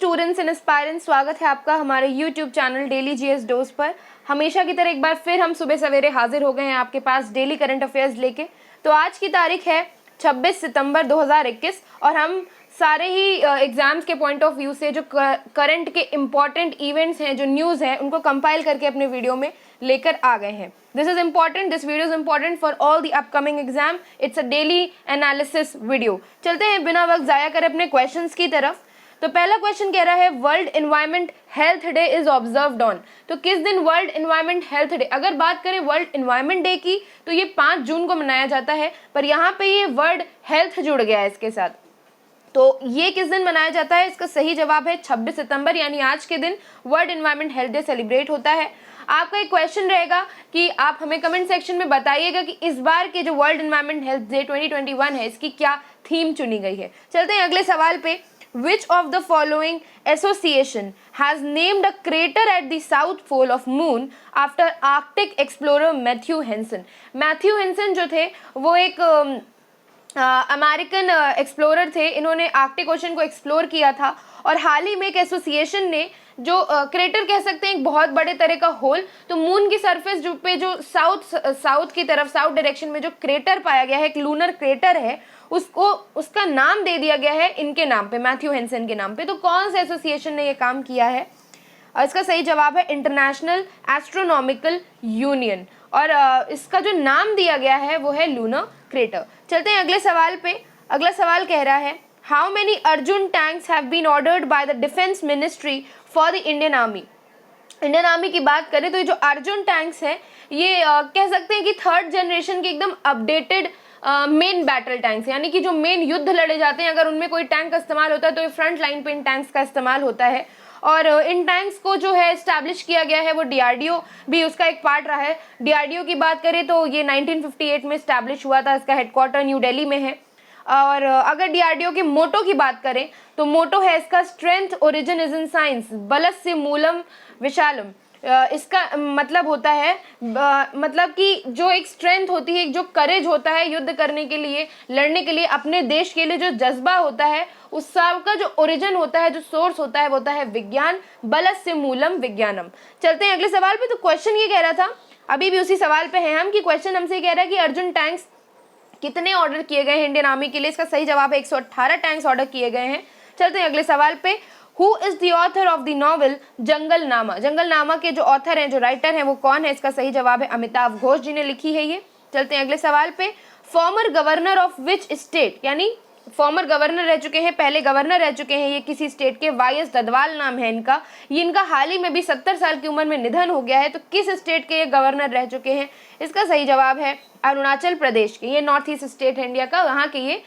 Students and aspirants, स्वागत है आपका हमारे YouTube channel daily GS dose पर। हमेशा की तरह एक बार फिर हम सुबह सवेरे हाजिर हो गए हैं आपके पास डेली करंट अफेयर्स लेके। तो आज की तारीख है 26 सितंबर 2021 और हम सारे ही एग्जाम्स के पॉइंट ऑफ व्यू से जो करंट के इम्पॉर्टेंट इवेंट्स हैं, जो न्यूज़ हैं, उनको कंपाइल करके अपने वीडियो में लेकर आ गए हैं। This is important, this video is important for all the upcoming exam. It's a daily analysis video. चलते हैं बिना वक्त जाया कर अपने क्वेश्चंस की तरफ। तो पहला क्वेश्चन कह रहा है world environment health day is observed on. तो किस दिन वर्ल्ड एनवायरमेंट हेल्थ डे, अगर बात करें वर्ल्ड एनवायरमेंट डे की तो ये 5 जून को मनाया जाता है, पर यहाँ पे ये वर्ल्ड हेल्थ जुड़ गया है इसके साथ। तो ये किस दिन मनाया जाता है? इसका सही जवाब है 26 सितंबर, यानी आज के दिन world environment health day celebrate होता है। आपका एक क्वेश्चन रहेगा कि आप हमें कमेंट सेक्शन में बताइएगा कि इस बार के जो वर्ल्ड एनवायरमेंट हेल्थ डे 2021 है, इसकी क्या थीम चुनी गई है। चलते हैं अगले सवाल पे। Which of the following association has named a crater at the south pole of moon after Arctic explorer Matthew Hansen? Matthew Henson जो थे वो एक अमेरिकन एक्सप्लोरर थे। इन्होंने आर्कटिक ओशन को एक्सप्लोर किया था और हाल ही में एक एसोसिएशन ने जो क्रेटर कह सकते हैं, एक बहुत बड़े तरह का होल, तो मून की सरफेस जो पे जो साउथ की तरफ, साउथ डायरेक्शन में जो क्रेटर पाया गया है, एक लूनर क्रेटर है, उसका नाम दे दिया गया है इनके नाम पे, मैथ्यू हेंसन के नाम पे। तो कौन से एसोसिएशन ने ये काम किया है? इसका सही जवाब है इंटरनेशनल एस्ट्रोनॉमिकल यूनियन, और इसका जो नाम दिया गया है वो है लूनर क्रेटर। चलते हैं अगले सवाल पे। अगला सवाल कह रहा है how many Arjun tanks have been ordered by the defence ministry for the Indian army. Indian army की बात करें तो ये जो अर्जुन टैंक्स है, ये कह सकते हैं कि 3rd जनरेशन के एकदम अपडेटेड मेन बैटल टैंक्स, यानी कि जो मेन युद्ध लड़े जाते हैं, अगर उनमें कोई टैंक का इस्तेमाल होता है तो ये फ्रंट लाइन पे इन टैंक्स का इस्तेमाल होता है। और इन टैंक्स को जो है एस्टैब्लिश किया गया है, वो डीआरडीओ भी उसका एक पार्ट रहा है। डीआरडीओ की बात करें तो ये 1958 में एस्टैब्लिश हुआ था, इसका हेडक्वार्टर न्यू दिल्ली में है। और अगर डीआरडीओ के मोटो की बात करें तो मोटो है इसका strength origin is in science बलस्य मूलम विशालम। इसका मतलब होता है मतलब कि जो एक स्ट्रेंथ होती है, जो करेज होता है युद्ध करने के लिए, लड़ने के लिए, अपने देश के लिए जो जज्बा होता है, उस सब का जो ओरिजिन होता है, जो सोर्स होता है, वो होता है विज्ञान, बलस्य मूलम विज्ञानम। चलते हैं अगले सवाल पे। तो क्वेश्चन ये कह रहा था, अभी भी उसी सवाल पे हैं हम, कि क्वेश्चन हमसे कह रहा है कि अर्जुन टैंक्स कितने ऑर्डर किए गए हैं इंडियन आर्मी के लिए। इसका सही जवाब है 118 टैंक्स ऑर्डर किए गए हैं। चलते हैं अगले सवाल पे। Who is the author of the novel जंगलनामा? जंगलनामा के जो ऑथर हैं, जो राइटर हैं, वो कौन है? इसका सही जवाब है अमिताभ घोष जी ने लिखी है ये। चलते हैं अगले सवाल पे। Former governor of which state, यानी फॉर्मर गवर्नर रह चुके हैं, पहले गवर्नर रह चुके हैं ये किसी स्टेट के, वाई.एस. ददवाल नाम है इनका। ये इनका हाल ही में भी 70 साल की उम्र में निधन हो गया है। तो किस स्टेट के ये गवर्नर रह चुके हैं? इसका सही जवाब है अरुणाचल प्रदेश के। ये नॉर्थ ईस्ट स्टेट है इंडिया का, वहाँ के ये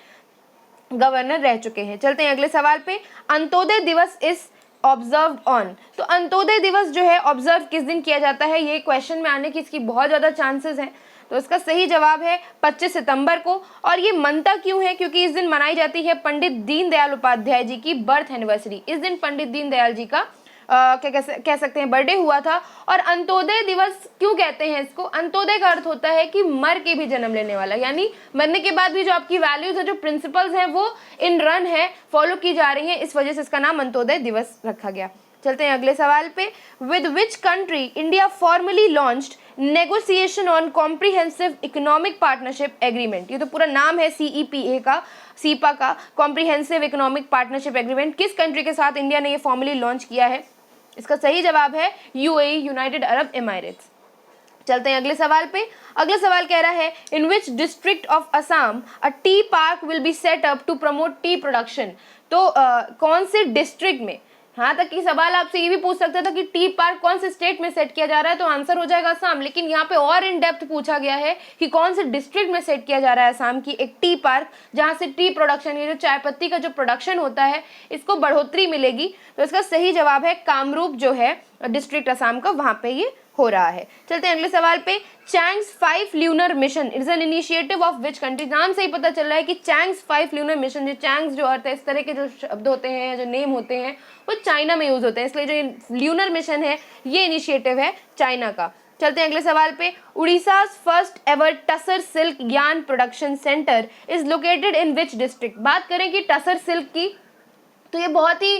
गवर्नर रह चुके हैं। चलते हैं अगले सवाल पे। अंत्योदय दिवस इज ऑब्जर्व्ड ऑन। तो अंत्योदय दिवस जो है ऑब्जर्व किस दिन किया जाता है? ये क्वेश्चन में आने की इसकी बहुत ज़्यादा चांसेस हैं। तो इसका सही जवाब है 25 सितंबर को। और ये मनता क्यों है? क्योंकि इस दिन मनाई जाती है पंडित दीनदयाल उपाध्याय जी की बर्थ एनिवर्सरी। इस दिन पंडित दीनदयाल जी का कह सकते हैं बर्थडे हुआ था। और अंत्योदय दिवस क्यों कहते हैं इसको? अंत्योदय का अर्थ होता है कि मर के भी जन्म लेने वाला, यानी मरने के बाद भी जो आपकी वैल्यूज है, जो प्रिंसिपल्स हैं, वो इन रन है, फॉलो की जा रही हैं, इस वजह से इसका नाम अंत्योदय दिवस रखा गया। चलते हैं अगले सवाल पे। With which country India formally launched negotiation on comprehensive economic partnership agreement. ये तो पूरा नाम है CEPA का, सीपा का, कॉम्प्रिहेंसिव इकोनॉमिक पार्टनरशिप एग्रीमेंट। किस कंट्री के साथ इंडिया ने ये फॉर्मली लॉन्च किया है? इसका सही जवाब है UAE, यूनाइटेड अरब एमिरेट्स। चलते हैं अगले सवाल पे। अगला सवाल कह रहा है in which district of Assam a tea park will be set up to promote tea production. तो कौन से डिस्ट्रिक्ट में, हाँ तक कि सवाल आपसे ये भी पूछ सकता था कि टी पार्क कौन से स्टेट में सेट किया जा रहा है, तो आंसर हो जाएगा असम। लेकिन यहाँ पे और इन डेप्थ पूछा गया है कि कौन से डिस्ट्रिक्ट में सेट किया जा रहा है असम की एक टी पार्क, जहाँ से टी प्रोडक्शन, ये जो चाय पत्ती का जो प्रोडक्शन होता है, इसको बढ़ोतरी मिलेगी। तो इसका सही जवाब है कामरूप, जो है डिस्ट्रिक्ट असम का, वहाँ पे ये हो रहा है। चलते हैं अगले सवाल पे। Chang's 5 lunar mission is an initiative of which country. नाम से ही पता चल रहा है कि चैंग्स 5 ल्यूनर मिशन, जो चैंग्स जो अर्थ है, इस तरह के जो शब्द होते हैं, जो नेम होते हैं, वो चाइना में यूज होते हैं, इसलिए जो ल्यूनर मिशन है ये इनिशिएटिव है चाइना का। चलते हैं अगले सवाल पे। Orissa first ever tussar silk yarn production centre is located in which district. बात करें कि टसर सिल्क की, तो ये बहुत ही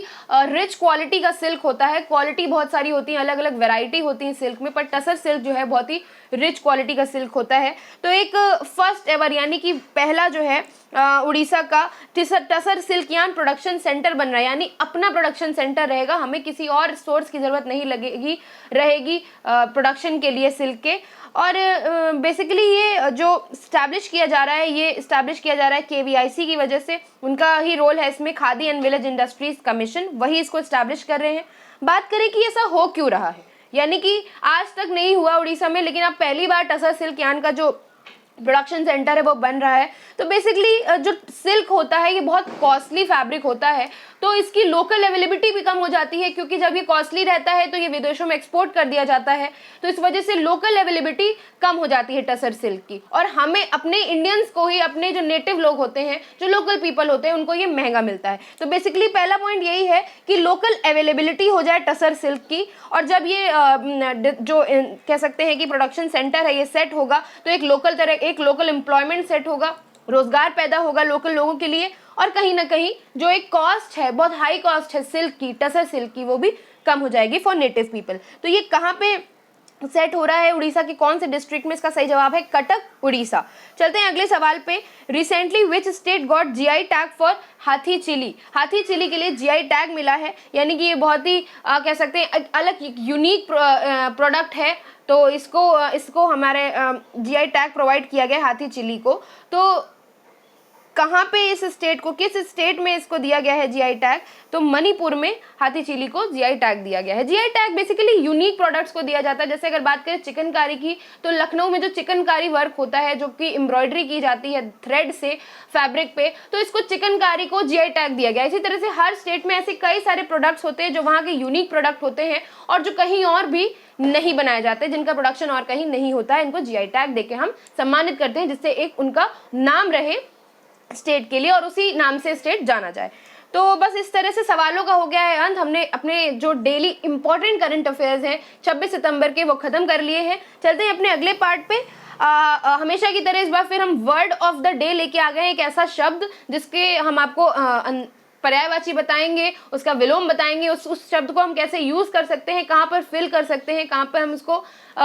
रिच क्वालिटी का सिल्क होता है। क्वालिटी बहुत सारी होती है, अलग अलग वैरायटी होती है सिल्क में, पर टसर सिल्क जो है बहुत ही रिच क्वालिटी का सिल्क होता है। तो एक फर्स्ट एवर यानी कि पहला जो है उड़ीसा का tussar silk yarn production centre बन रहा है, यानी अपना प्रोडक्शन सेंटर रहेगा, हमें किसी और सोर्स की ज़रूरत नहीं रहेगी प्रोडक्शन के लिए सिल्क के। और बेसिकली ये जो इस्टेब्लिश किया जा रहा है, ये इस्टेब्लिश किया जा रहा है KVIC की वजह से। उनका ही रोल है इसमें, khadi and village industries commission, वही इसको इस्टेब्लिश कर रहे हैं। बात करें कि ऐसा हो क्यों रहा है, यानी कि आज तक नहीं हुआ उड़ीसा में, लेकिन अब पहली बार टसर सिल्क यार्न का जो प्रोडक्शन सेंटर है वो बन रहा है। तो बेसिकली जो सिल्क होता है ये बहुत कॉस्टली फैब्रिक होता है, तो इसकी लोकल अवेलेबिलिटी भी कम हो जाती है, क्योंकि जब ये कॉस्टली रहता है तो ये विदेशों में एक्सपोर्ट कर दिया जाता है, तो इस वजह से लोकल अवेलेबिलिटी कम हो जाती है टसर सिल्क की। और हमें अपने इंडियंस को ही, अपने जो नेटिव लोग होते हैं, जो लोकल पीपल होते हैं, उनको ये महंगा मिलता है। तो बेसिकली पहला पॉइंट यही है कि लोकल अवेलेबिलिटी हो जाए टसर सिल्क की। और जब ये जो कह सकते हैं कि प्रोडक्शन सेंटर है ये सेट होगा, तो एक लोकल एम्प्लॉयमेंट सेट होगा, रोजगार पैदा होगा लोकल लोगों के लिए, और कहीं ना कहीं जो एक कॉस्ट है, बहुत हाई कॉस्ट है सिल्क की, टसर सिल्क की, वो भी कम हो जाएगी फॉर नेटिव पीपल। तो ये कहाँ पे सेट हो रहा है, उड़ीसा के कौन से डिस्ट्रिक्ट में? इसका सही जवाब है कटक, उड़ीसा। चलते हैं अगले सवाल पे। Recently which state got GI tag for हाथी चिली? हाथी चिली के लिए GI टैग मिला है, यानी कि ये बहुत ही कह सकते हैं अलग यूनिक प्रोडक्ट है, तो इसको हमारे GI टैग प्रोवाइड किया गया हाथी चिली को। तो कहाँ पे इस स्टेट को, किस स्टेट में इसको दिया गया है GI टैग? तो मणिपुर में हाथी चिली को GI टैग दिया गया है। GI tag basically unique products को दिया जाता है। जैसे अगर बात करें चिकनकारी की, तो लखनऊ में जो चिकनकारी वर्क होता है, जो कि एम्ब्रॉयडरी की जाती है थ्रेड से फैब्रिक पे, तो इसको चिकनकारी को GI टैग दिया गया है। इसी तरह से हर स्टेट में ऐसे कई सारे प्रोडक्ट्स होते हैं जो वहाँ के यूनिक प्रोडक्ट होते हैं और जो कहीं और भी नहीं बनाए जाते, जिनका प्रोडक्शन और कहीं नहीं होता है, इनको GI टैग देके हम सम्मानित करते हैं, जिससे एक उनका नाम रहे स्टेट के लिए और उसी नाम से स्टेट जाना जाए। तो बस इस तरह से सवालों का हो गया है अंत। हमने अपने जो डेली इंपॉर्टेंट करंट अफेयर्स हैं 26 सितंबर के, वो खत्म कर लिए हैं। चलते हैं अपने अगले पार्ट पे। हमेशा की तरह इस बार फिर हम वर्ड ऑफ द डे लेके आ गए हैं, एक ऐसा शब्द जिसके हम आपको पर्यायवाची बताएंगे, उसका विलोम बताएंगे, उस शब्द को हम कैसे यूज कर सकते हैं, कहाँ पर फिल कर सकते हैं, कहाँ पर हम उसको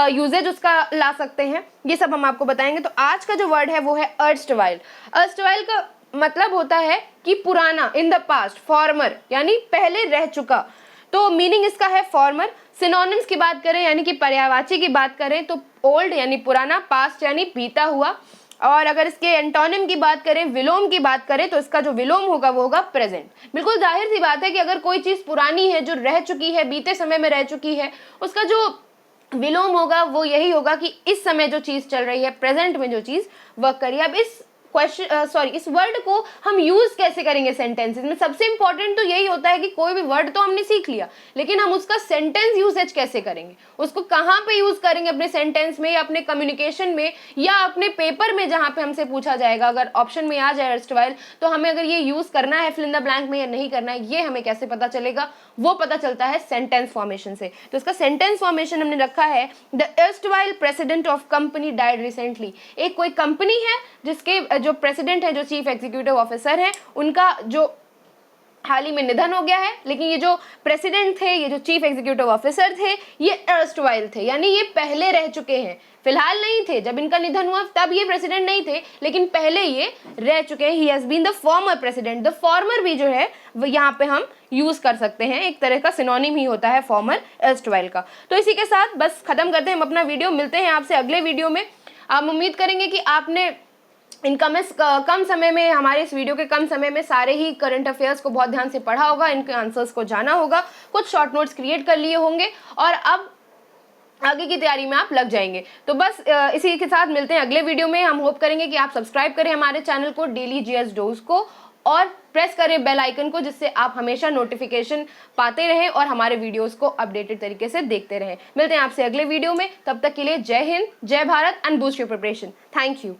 यूजेज उसका ला सकते हैं, ये सब हम आपको बताएंगे। तो आज का जो वर्ड है वो है अर्स्टवाइल। अर्स्टवाइल का मतलब होता है कि पुराना, इन द पास्ट, फॉर्मर यानी पहले रह चुका। तो मीनिंग इसका है फॉर्मर। सिनोनिम्स की बात करें यानी कि पर्यायवाची की बात करें तो ओल्ड यानी पुराना, पास्ट यानी बीता हुआ, और अगर इसके एंटोनिम की बात करें, विलोम की बात करें, तो इसका जो विलोम होगा वो होगा प्रेजेंट। बिल्कुल जाहिर सी बात है कि अगर कोई चीज पुरानी है, जो रह चुकी है, बीते समय में रह चुकी है, उसका जो विलोम होगा वो यही होगा कि इस समय जो चीज चल रही है, प्रेजेंट में जो चीज वर्क करी है। अब इस वर्ड को हम यूज कैसे करेंगे सेंटेंसेस में? सबसे इंपॉर्टेंट तो यही होता है कि कोई भी वर्ड तो हमने सीख लिया, लेकिन हम उसका सेंटेंस यूसेज कैसे करेंगे, उसको कहाँ पे यूज करेंगे, अपने सेंटेंस में या अपने कम्युनिकेशन में या अपने पेपर में, जहाँ पे हमसे पूछा जाएगा। अगर ऑप्शन में आ जाए अर्स्टवाइल, तो हमें अगर ये यूज करना है फिल इन द ब्लैंक में या नहीं करना है, ये हमें कैसे पता चलेगा? वो पता चलता है सेंटेंस फॉर्मेशन से। तो इसका सेंटेंस फॉर्मेशन हमने रखा है, the erstwhile president of company died recently. एक कोई कंपनी है जिसके जो प्रेसिडेंट है, जो चीफ एग्जीक्यूटिव ऑफिसर है, उनका जो हाल ही में निधन हो गया है, लेकिन ये जो प्रेसिडेंट थे, ये जो चीफ एग्जीक्यूटिव ऑफिसर थे, ये अर्स्टवाइल थे, यानी ये पहले रह चुके हैं। फिलहाल नहीं थे, जब इनका निधन हुआ तब ये प्रेसिडेंट नहीं थे, लेकिन पहले ये रह चुके हैं। He has been the former president. The former भी जो है वो यहाँ पे हम यूज कर सकते हैं, एक तरह का सिनोनिम ही होता है फॉर्मर अर्स्टवाइल का। तो इसी के साथ बस खत्म करते हैं हम अपना वीडियो। मिलते हैं आपसे अगले वीडियो में। हम उम्मीद करेंगे कि आपने इन कम समय में, हमारे इस वीडियो के कम समय में, सारे ही करंट अफेयर्स को बहुत ध्यान से पढ़ा होगा, इनके आंसर्स को जाना होगा, कुछ शॉर्ट नोट्स क्रिएट कर लिए होंगे और अब आगे की तैयारी में आप लग जाएंगे। तो बस इसी के साथ मिलते हैं अगले वीडियो में। हम होप करेंगे कि आप सब्सक्राइब करें हमारे चैनल को, डेली जीएस डोज को, और प्रेस करें बेल आइकन को, जिससे आप हमेशा नोटिफिकेशन पाते रहें और हमारे वीडियोस को अपडेटेड तरीके से देखते रहें। मिलते हैं आपसे अगले वीडियो में, तब तक के लिए जय हिंद, जय Bharat and boost your preparation. Thank you.